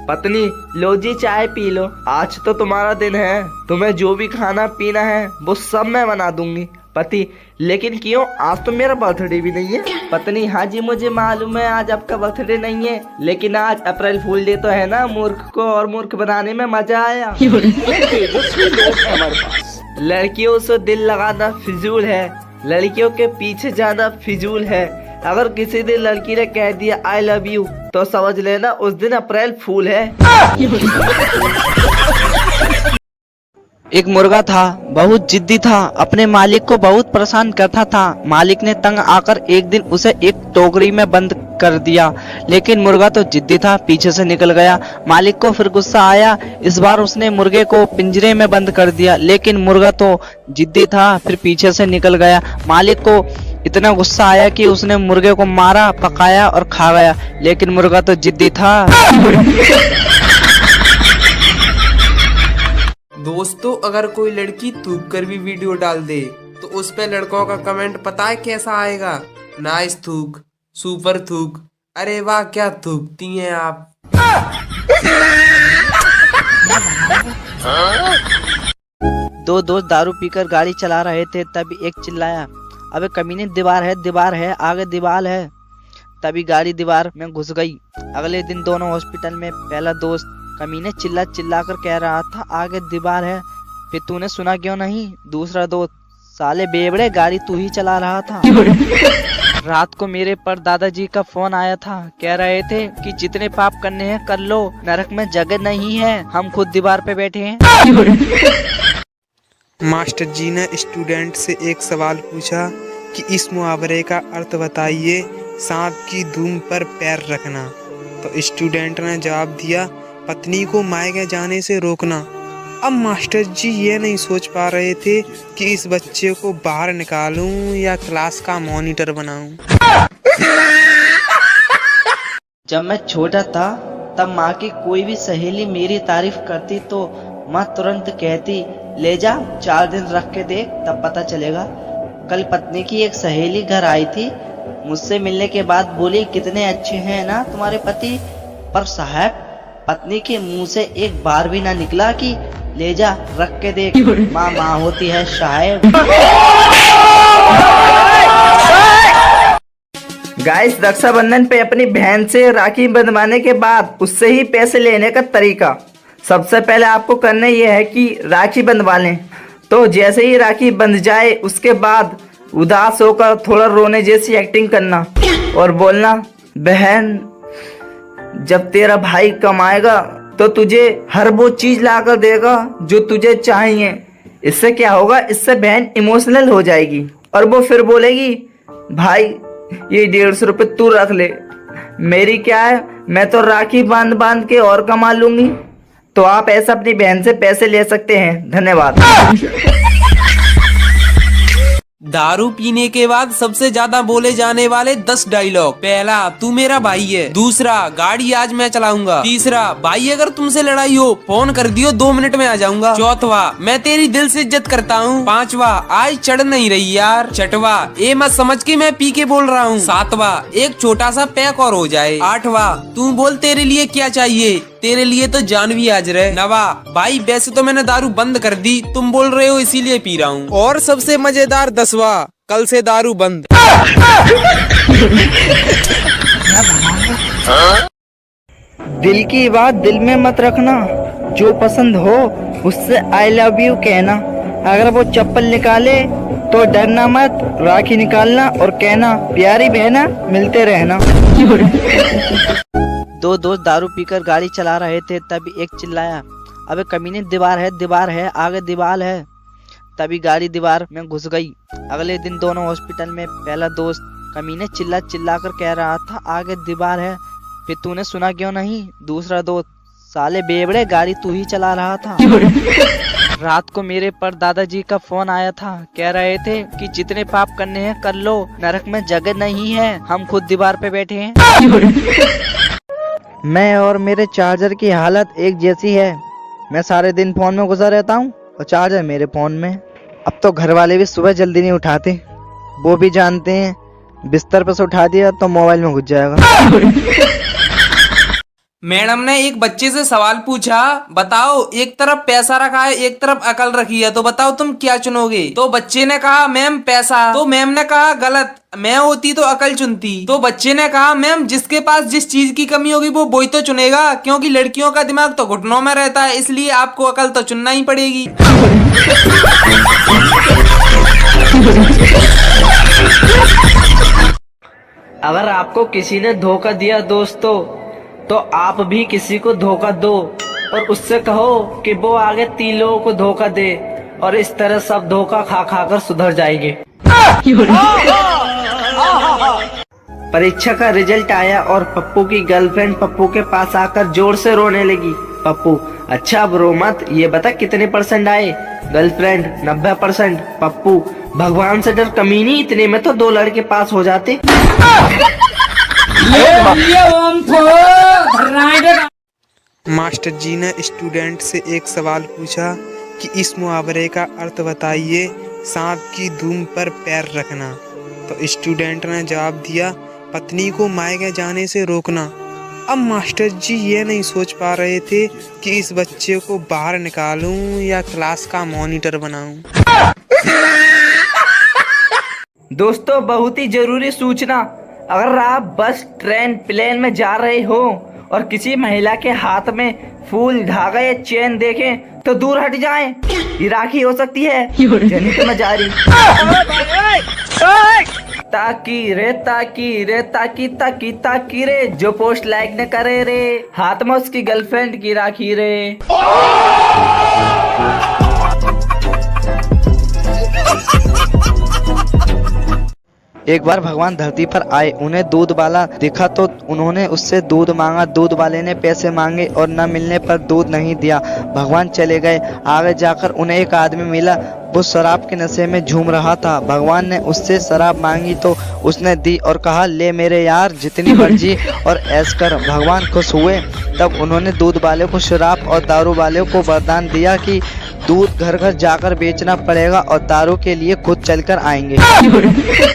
पत्नी, लो जी चाय P low, आज तो तुम्हारा दिन है, तुम्हें जो भी खाना पीना है वो सब मैं बना दूंगी। पति, लेकिन क्यों, आज तो मेरा बर्थडे भी नहीं है। पत्नी, हाँ जी मुझे मालूम है आज आपका बर्थडे नहीं है, लेकिन आज अप्रैल फूल डे तो है ना, मूर्ख को और मूर्ख बनाने में मजा आया। लड़कियों से दिल लगाना फिजूल है, लड़कियों के पीछे जाना फिजूल है। अगर किसी दिन लड़की ने कह दिया आई लव यू तो समझ लेना उस दिन अप्रैल फूल है। एक मुर्गा था, बहुत जिद्दी था, अपने मालिक को बहुत परेशान करता था। मालिक ने तंग आकर एक दिन उसे एक टोकरी में बंद कर दिया, लेकिन मुर्गा तो जिद्दी था, पीछे से निकल गया। मालिक को फिर गुस्सा आया, इस बार उसने मुर्गे को पिंजरे में बंद कर दिया, लेकिन मुर्गा तो जिद्दी था, फिर पीछे से निकल गया। मालिक को इतना गुस्सा आया कि उसने मुर्गे को मारा, पकाया और खा गया, लेकिन मुर्गा तो जिद्दी था। दोस्तों, अगर कोई लड़की थूक कर भी वीडियो डाल दे तो उस पे लड़कों का कमेंट पता है कैसा आएगा? नाइस थूक, सुपर थूक, अरे वाह क्या थूकती हैं आप। दो दोस्त दारू पीकर गाड़ी चला रहे थे, तभी एक चिल्लाया, अबे कमीने दीवार है, आगे दीवार है। तभी गाड़ी दीवार में घुस गई। अगले दिन दोनों हॉस्पिटल में। पहला दोस्त कमीने चिल्ला कर कह रहा था आगे दीवार है, फिर तूने सुना क्यों नहीं? दूसरा दोस्त, साले बेवड़े गाड़ी तू ही चला रहा था। रात को मेरे पर दादाजी का फोन आया था, कह रहे थे कि जितने पाप करने हैं कर लो, नरक में जगह नहीं है, हम खुद दीवार पे बैठे हैं। मास्टर जी ने स्टूडेंट से एक सवाल पूछा कि इस मुहावरे का अर्थ बताइए, सांप की धूम पर पैर रखना। तो स्टूडेंट ने जवाब दिया, पत्नी को मायके जाने से रोकना। अब मास्टर जी ये नहीं सोच पा रहे थे कि इस बच्चे को बाहर निकालूं या क्लास का मॉनिटर बनाऊं। जब मैं छोटा था तब माँ की कोई भी सहेली मेरी तारीफ करती तो माँ तुरंत कहती, ले जा 4 दिन रख के देख तब पता चलेगा। कल पत्नी की एक सहेली घर आई थी, मुझसे मिलने के बाद बोली, कितने अच्छे हैं ना तुम्हारे पति। पर साहब, पत्नी के मुंह से एक बार भी ना निकला कि ले जा रख के देख। माँ माँ होती है साहब। गाइस, रक्षाबंधन पे अपनी बहन से राखी बंधवाने के बाद उससे ही पैसे लेने का तरीका। सबसे पहले आपको करना यह है कि राखी बंधवा लें। तो जैसे ही राखी बंध जाए उसके बाद उदास होकर थोड़ा रोने जैसी एक्टिंग करना और बोलना, बहन जब तेरा भाई कमाएगा तो तुझे हर वो चीज ला कर देगा जो तुझे चाहिए। इससे क्या होगा, इससे बहन इमोशनल हो जाएगी और वो फिर बोलेगी, भाई ये 150 रुपये तू रख ले, मेरी क्या है, मैं तो राखी बांध के और कमा लूंगी। तो आप ऐसा अपनी बहन से पैसे ले सकते हैं। धन्यवाद। दारू पीने के बाद सबसे ज्यादा बोले जाने वाले 10 डायलॉग। पहला, तू मेरा भाई है। दूसरा, गाड़ी आज मैं चलाऊंगा। तीसरा, भाई अगर तुमसे लड़ाई हो फोन कर दियो 2 मिनट में आ जाऊंगा। चौथवा, मैं तेरी दिल से इज्जत करता हूँ। पांचवा, आज चढ़ नहीं रही यार। छठवा, ये मत समझ के मैं पी के बोल रहा हूँ। सातवा, एक छोटा सा पैक और हो जाए। आठवा, तू बोल तेरे लिए क्या चाहिए, तेरे लिए तो जान भी हाजिर है। नवा, भाई वैसे तो मैंने दारू बंद कर दी, तुम बोल रहे हो इसीलिए पी रहा हूँ। और सबसे मजेदार 10वां, कल से दारू बंद। दिल की बात दिल में मत रखना, जो पसंद हो उससे आई लव यू कहना। अगर वो चप्पल निकाले तो डरना मत, राखी निकालना और कहना, प्यारी बहना मिलते रहना। दो दोस्त दारू पीकर गाड़ी चला रहे थे, तभी एक चिल्लाया, अबे कमीने दीवार है, आगे दीवार है। तभी गाड़ी दीवार में घुस गई। अगले दिन दोनों हॉस्पिटल में। पहला दोस्त कमीने चिल्ला कर कह रहा था आगे दीवार है, फिर तूने सुना क्यों नहीं? दूसरा दोस्त, साले बेवड़े गाड़ी तू ही चला रहा था। रात को मेरे पर दादाजी का फोन आया था, कह रहे थे कि जितने पाप करने हैं कर लो, नरक में जगह नहीं है, हम खुद दीवार पे बैठे हैं। मैं और मेरे चार्जर की हालत एक जैसी है। मैं सारे दिन फोन में घुसा रहता हूँ और चार्जर मेरे फोन में। अब तो घर वाले भी सुबह जल्दी नहीं उठाते, वो भी जानते हैं बिस्तर पर से उठा दिया तो मोबाइल में घुस जाएगा। मैडम ने एक बच्चे से सवाल पूछा, बताओ एक तरफ पैसा रखा है एक तरफ अकल रखी है, तो बताओ तुम क्या चुनोगे। तो बच्चे ने कहा मैम पैसा। तो मैम ने कहा गलत, मैं होती तो अकल चुनती। तो बच्चे ने कहा मैम जिसके पास जिस चीज की कमी होगी वो वही तो चुनेगा, क्योंकि लड़कियों का दिमाग तो घुटनों में रहता है, इसलिए आपको अकल तो चुनना ही पड़ेगी। अगर आपको किसी ने धोखा दिया दोस्तों, तो आप भी किसी को धोखा दो और उससे कहो कि वो आगे 3 लोगों को धोखा दे, और इस तरह सब धोखा खा खा कर सुधर जाएंगे। परीक्षा का रिजल्ट आया और पप्पू की गर्लफ्रेंड पप्पू के पास आकर जोर से रोने लगी। पप्पू, अच्छा अब रो मत, ये बता कितने % आए। गर्लफ्रेंड, 90%। पप्पू, भगवान से डर कमीनी, इतने में तो 2 लड़के पास हो जाते। मास्टर जी ने स्टूडेंट से एक सवाल पूछा कि इस मुहावरे का अर्थ बताइए, सांप की धूम पर पैर रखना। तो स्टूडेंट ने जवाब दिया, पत्नी को मायके जाने से रोकना। अब मास्टर जी ये नहीं सोच पा रहे थे कि इस बच्चे को बाहर निकालूं या क्लास का मॉनिटर बनाऊं। दोस्तों, बहुत ही जरूरी सूचना, अगर आप बस, ट्रेन, प्लेन में जा रहे हो और किसी महिला के हाथ में फूल, धागा या चेन देखें तो दूर हट जाएं। ये राखी हो सकती है। जनित में जारी। ताकी रे ताकी रे ताकी ताकी ताकी रे, जो पोस्ट लाइक न करे रे, हाथ में उसकी गर्लफ्रेंड की राखी रे। एक बार भगवान धरती पर आए, उन्हें दूध वाला दिखा तो उन्होंने उससे दूध मांगा। दूध वाले ने पैसे मांगे और न मिलने पर दूध नहीं दिया। भगवान चले गए। आगे जाकर उन्हें एक आदमी मिला, वो शराब के नशे में झूम रहा था। भगवान ने उससे शराब मांगी तो उसने दी और कहा, ले मेरे यार, जितनी मर्जी और ऐश कर। भगवान खुश हुए। तब उन्होंने दूध वाले को शराब और दारू वाले को वरदान दिया कि दूध घर घर जाकर बेचना पड़ेगा और दारू के लिए खुद चलकर आएंगे।